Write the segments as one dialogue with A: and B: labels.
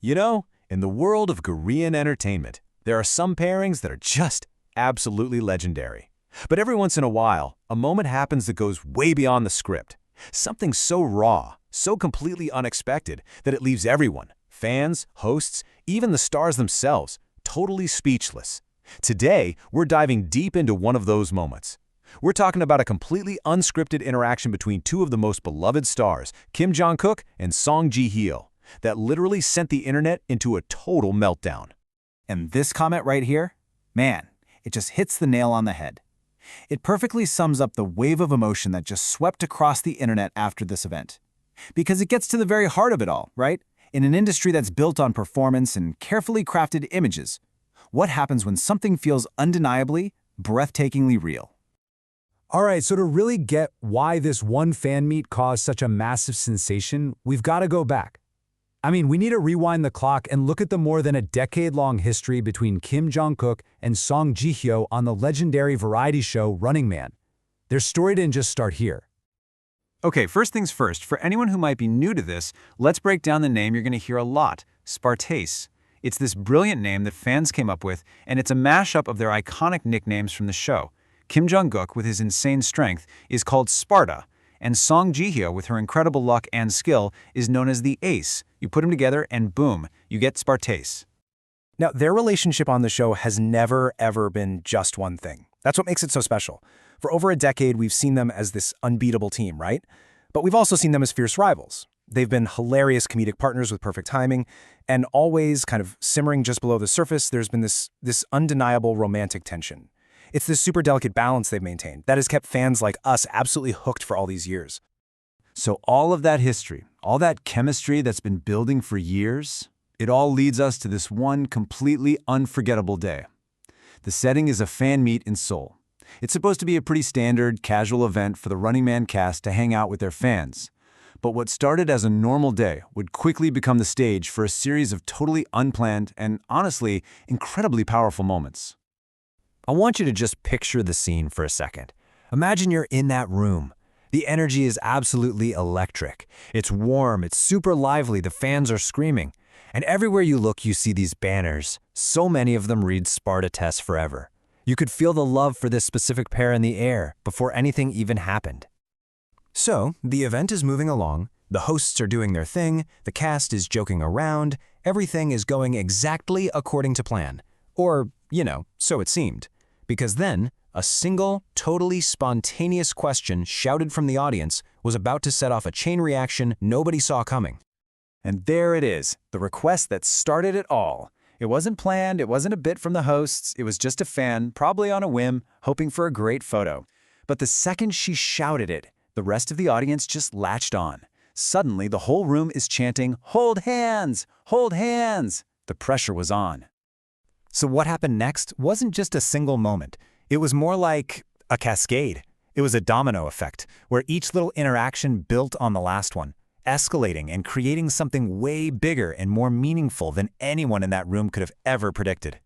A: You know, in the world of Korean entertainment, there are some pairings that are just absolutely legendary. But every once in a while, a moment happens that goes way beyond the script. Something so raw, so completely unexpected that it leaves everyone, fans, hosts, even the stars themselves, totally speechless. Today, we're diving deep into one of those moments. We're talking about a completely unscripted interaction between two of the most beloved stars, Kim Jong-kook and Song Ji-hyo, that literally sent the internet into a total meltdown.
B: And this comment right here, man, it just hits the nail on the head. It perfectly sums up the wave of emotion that just swept across the internet after this event. Because it gets to the very heart of it all, right? In an industry that's built on performance and carefully crafted images, what happens when something feels undeniably, breathtakingly real?
C: All right, so to really get why this one fan meet caused such a massive sensation, we've got to go back. I mean, we need to rewind the clock and look at the more than a decade-long history between Kim Jong-kook and Song Ji-hyo on the legendary variety show Running Man. Their story didn't just start here.
D: Okay, first things first, for anyone who might be new to this, let's break down the name you're going to hear a lot, Spartace. It's this brilliant name that fans came up with, and it's a mashup of their iconic nicknames from the show. Kim Jong-kook, with his insane strength, is called Sparta, and Song Ji-hyo, with her incredible luck and skill, is known as the Ace. You put them together and boom, you get Spartace.
E: Now, their relationship on the show has never, ever been just one thing. That's what makes it so special. For over a decade, we've seen them as this unbeatable team, right? But we've also seen them as fierce rivals. They've been hilarious comedic partners with perfect timing, and always kind of simmering just below the surface, there's been this undeniable romantic tension. It's this super delicate balance they've maintained that has kept fans like us absolutely hooked for all these years.
D: So all of that history, all that chemistry that's been building for years, it all leads us to this one completely unforgettable day. The setting is a fan meet in Seoul. It's supposed to be a pretty standard, casual event for the Running Man cast to hang out with their fans. But what started as a normal day would quickly become the stage for a series of totally unplanned and, honestly, incredibly powerful moments.
A: I want you to just picture the scene for a second. Imagine you're in that room. The energy is absolutely electric. It's warm, it's super lively, the fans are screaming. And everywhere you look, you see these banners. So many of them read Spartates forever. You could feel the love for this specific pair in the air before anything even happened. So, the event is moving along, the hosts are doing their thing, the cast is joking around, everything is going exactly according to plan. Or, so it seemed. Because then, a single, totally spontaneous question shouted from the audience was about to set off a chain reaction nobody saw coming.
B: And there it is, the request that started it all. It wasn't planned, it wasn't a bit from the hosts, it was just a fan, probably on a whim, hoping for a great photo. But the second she shouted it, the rest of the audience just latched on. Suddenly, the whole room is chanting, "Hold hands! Hold hands!" The pressure was on.
E: So what happened next wasn't just a single moment. It was more like a cascade. It was a domino effect, where each little interaction built on the last one, escalating and creating something way bigger and more meaningful than anyone in that room could have ever predicted.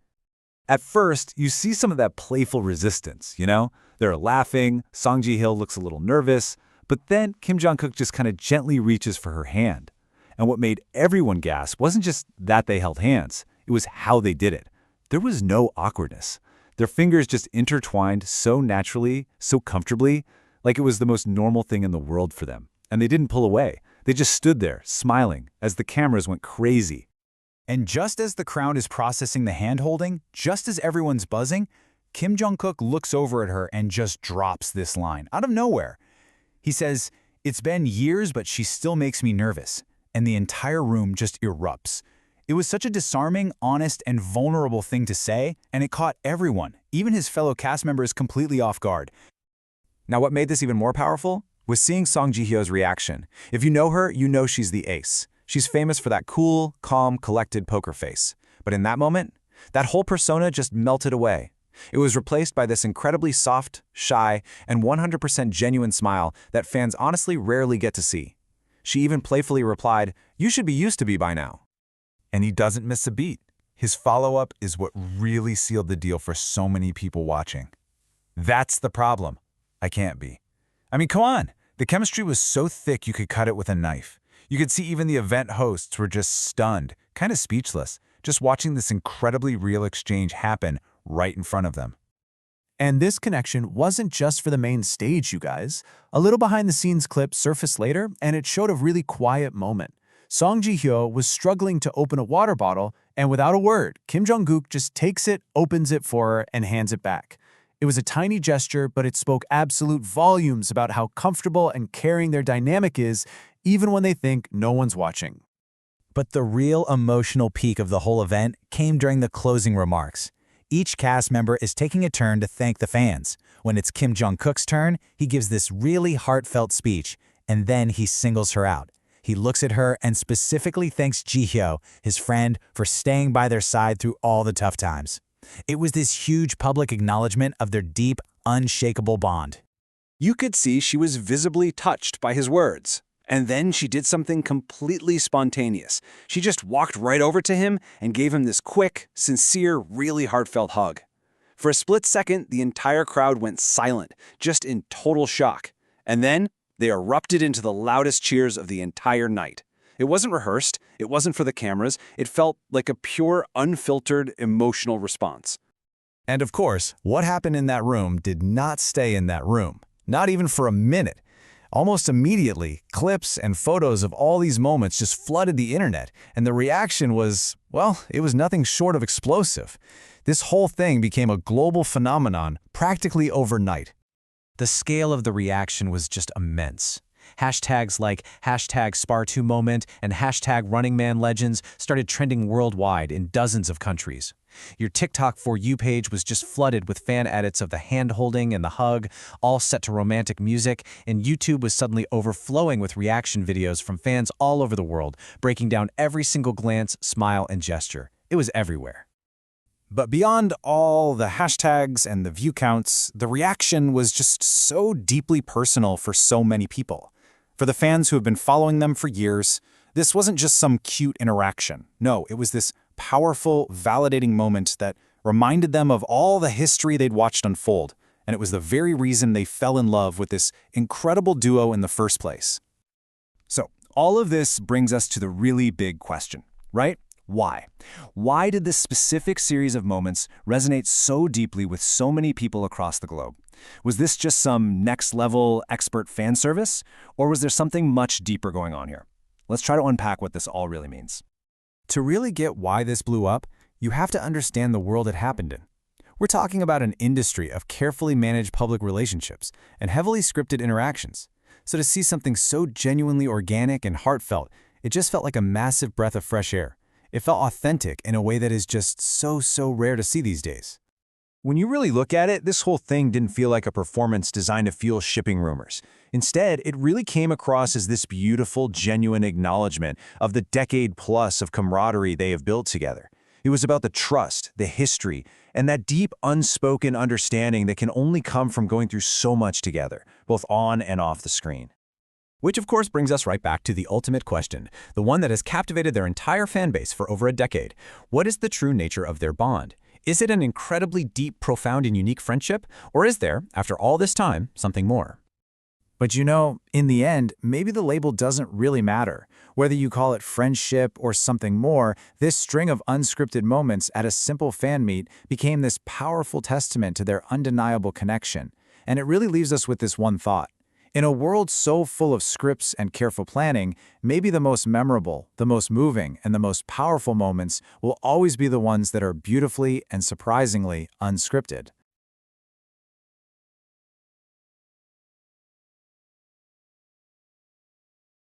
D: At first, you see some of that playful resistance, They're laughing, Song Ji-hyo looks a little nervous, but then Kim Jong-kook just kind of gently reaches for her hand. And what made everyone gasp wasn't just that they held hands, it was how they did it. There was no awkwardness. Their fingers just intertwined so naturally, so comfortably, like it was the most normal thing in the world for them. And they didn't pull away. They just stood there, smiling, as the cameras went crazy.
B: And just as the crowd is processing the hand-holding, just as everyone's buzzing, Kim Jong-kook looks over at her and just drops this line, out of nowhere. He says, "It's been years, but she still makes me nervous." And the entire room just erupts. It was such a disarming, honest, and vulnerable thing to say, and it caught everyone, even his fellow cast members, completely off guard.
E: Now, what made this even more powerful was seeing Song Ji-hyo's reaction. If you know her, you know she's the ace. She's famous for that cool, calm, collected poker face. But in that moment, that whole persona just melted away. It was replaced by this incredibly soft, shy, and 100% genuine smile that fans honestly rarely get to see. She even playfully replied, "You should be used to me by now."
F: And he doesn't miss a beat. His follow-up is what really sealed the deal for so many people watching. That's the problem. I can't be. I mean, come on. The chemistry was so thick you could cut it with a knife. You could see even the event hosts were just stunned, kind of speechless, just watching this incredibly real exchange happen right in front of them.
B: And this connection wasn't just for the main stage, you guys. A little behind-the-scenes clip surfaced later, and it showed a really quiet moment. Song Ji-hyo was struggling to open a water bottle, and without a word, Kim Jong-kook just takes it, opens it for her, and hands it back. It was a tiny gesture, but it spoke absolute volumes about how comfortable and caring their dynamic is, even when they think no one's watching.
G: But the real emotional peak of the whole event came during the closing remarks. Each cast member is taking a turn to thank the fans. When it's Kim Jong-kook's turn, he gives this really heartfelt speech, and then he singles her out. He looks at her and specifically thanks Ji-hyo, his friend, for staying by their side through all the tough times. It was this huge public acknowledgement of their deep, unshakable bond.
E: You could see she was visibly touched by his words. And then she did something completely spontaneous. She just walked right over to him and gave him this quick, sincere, really heartfelt hug. For a split second, the entire crowd went silent, just in total shock. And then they erupted into the loudest cheers of the entire night. It wasn't rehearsed, it wasn't for the cameras, it felt like a pure, unfiltered, emotional response.
D: And of course, what happened in that room did not stay in that room, not even for a minute. Almost immediately, clips and photos of all these moments just flooded the internet, and the reaction was, well, it was nothing short of explosive. This whole thing became a global phenomenon practically overnight.
A: The scale of the reaction was just immense. Hashtags like #Spar2Moment and #RunningManLegends started trending worldwide in dozens of countries. Your TikTok For You page was just flooded with fan edits of the hand-holding and the hug, all set to romantic music, and YouTube was suddenly overflowing with reaction videos from fans all over the world, breaking down every single glance, smile, and gesture. It was everywhere.
E: But beyond all the hashtags and the view counts, the reaction was just so deeply personal for so many people. For the fans who have been following them for years, this wasn't just some cute interaction. No, it was this powerful, validating moment that reminded them of all the history they'd watched unfold, and it was the very reason they fell in love with this incredible duo in the first place. So, all of this brings us to the really big question, right? Why? Why did this specific series of moments resonate so deeply with so many people across the globe? Was this just some next-level expert fan service, or was there something much deeper going on here? Let's try to unpack what this all really means.
B: To really get why this blew up, you have to understand the world it happened in. We're talking about an industry of carefully managed public relationships and heavily scripted interactions. So to see something so genuinely organic and heartfelt, it just felt like a massive breath of fresh air. It felt authentic in a way that is just so rare to see these days.
E: When you really look at it, this whole thing didn't feel like a performance designed to fuel shipping rumors. Instead, it really came across as this beautiful, genuine acknowledgement of the decade-plus of camaraderie they have built together. It was about the trust, the history, and that deep, unspoken understanding that can only come from going through so much together, both on and off the screen.
A: Which of course brings us right back to the ultimate question, the one that has captivated their entire fan base for over a decade. What is the true nature of their bond? Is it an incredibly deep, profound, and unique friendship? Or is there, after all this time, something more?
B: But you know, in the end, maybe the label doesn't really matter. Whether you call it friendship or something more, this string of unscripted moments at a simple fan meet became this powerful testament to their undeniable connection. And it really leaves us with this one thought. In a world so full of scripts and careful planning, maybe the most memorable, the most moving, and the most powerful moments will always be the ones that are beautifully and surprisingly unscripted.